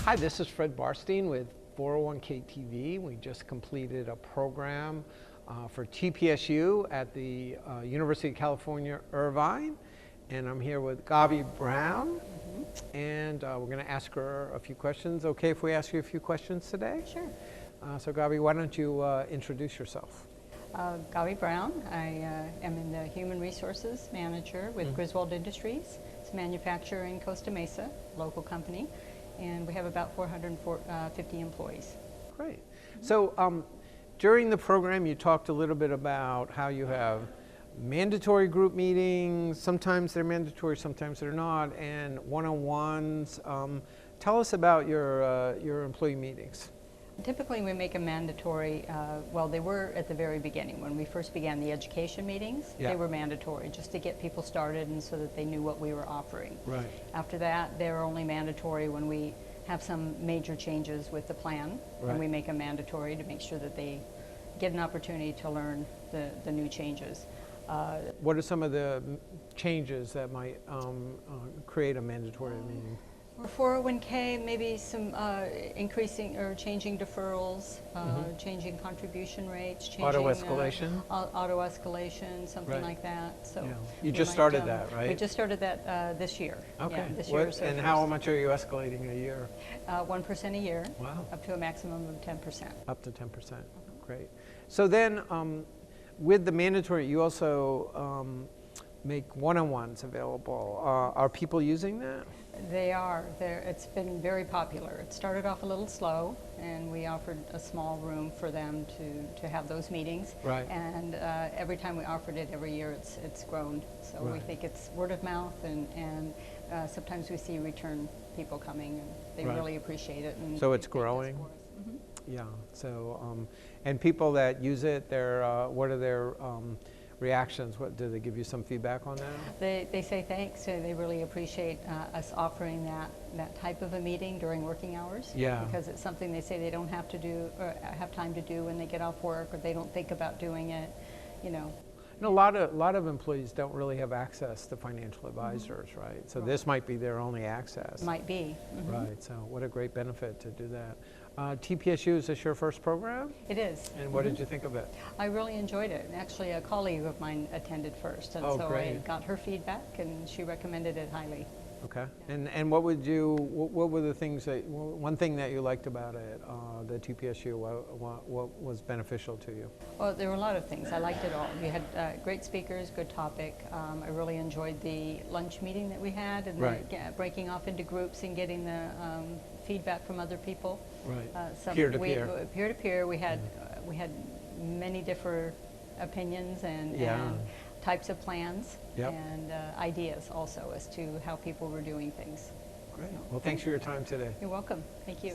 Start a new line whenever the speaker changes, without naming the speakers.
Hi, this is Fred Barstein with 401k TV. We just completed a program for TPSU at the University of California, Irvine. And I'm here with Gaby Brown. And we're going to ask her a few questions. Okay if we ask you a few questions today?
Sure.
So Gaby, why don't you introduce yourself?
Gaby Brown. I am in the Human Resources Manager with Griswold Industries. It's a manufacturer in Costa Mesa, local company, and we have about 450 employees.
Great. So during the program, you talked a little bit about how you have mandatory group meetings. Sometimes they're mandatory, sometimes they're not, and one-on-ones. Tell us about your employee meetings.
Typically we make a mandatory, well, they were at the very beginning. When we first began the education meetings, they were mandatory just to get people started and so that they knew what we were offering.
Right.
After that, they're only mandatory when we have some major changes with the plan, and we make them mandatory to make sure that they get an opportunity to learn the new changes.
What are some of the changes that might create a mandatory meeting?
For 401k, maybe some increasing or changing deferrals, changing contribution rates, changing
auto escalation,
something like that. So
you just started that, right?
We just started that this year.
Okay.
Yeah, this year.
And how much are you escalating a year?
1% a year.
Wow.
Up to a maximum of 10%.
Up to 10%. Great. So then, with the mandatory, you also make one-on-ones available. Are people using that?
They are. It's been very popular. It started off a little slow, and we offered a small room for them to have those meetings.
Right.
And every time we offered it, every year it's grown. So we think it's word of mouth, and sometimes we see return people coming, and they really appreciate it. And
so it's growing? Yeah. So, and people that use it, what are their reactions? What do they give you some feedback on that?
They say thanks. They really appreciate us offering that type of a meeting during working hours.
Yeah.
Because it's something they say they don't have to do or have time to do when they get off work, or they don't think about doing it, you know.
And a lot of employees don't really have access to financial advisors, right? So this might be their only access.
Might be.
Right. So what a great benefit to do that. TPSU, is this your first program?
It is.
And what did you think of it?
I really enjoyed it. Actually, a colleague of mine attended first, and so
great.
I got her feedback, and she recommended it highly.
Okay. And what were the things one thing that you liked about it, the TPSU, what was beneficial to you?
Well, there were a lot of things. I liked it all. We had great speakers, good topic. I really enjoyed the lunch meeting that we had, and breaking off into groups and getting the feedback from other people.
Right. Peer-to-peer.
Peer-to-peer. We had many different opinions and types of plans and ideas also as to how people were doing things.
Great. Well, thanks for your time today.
You're welcome. Thank you.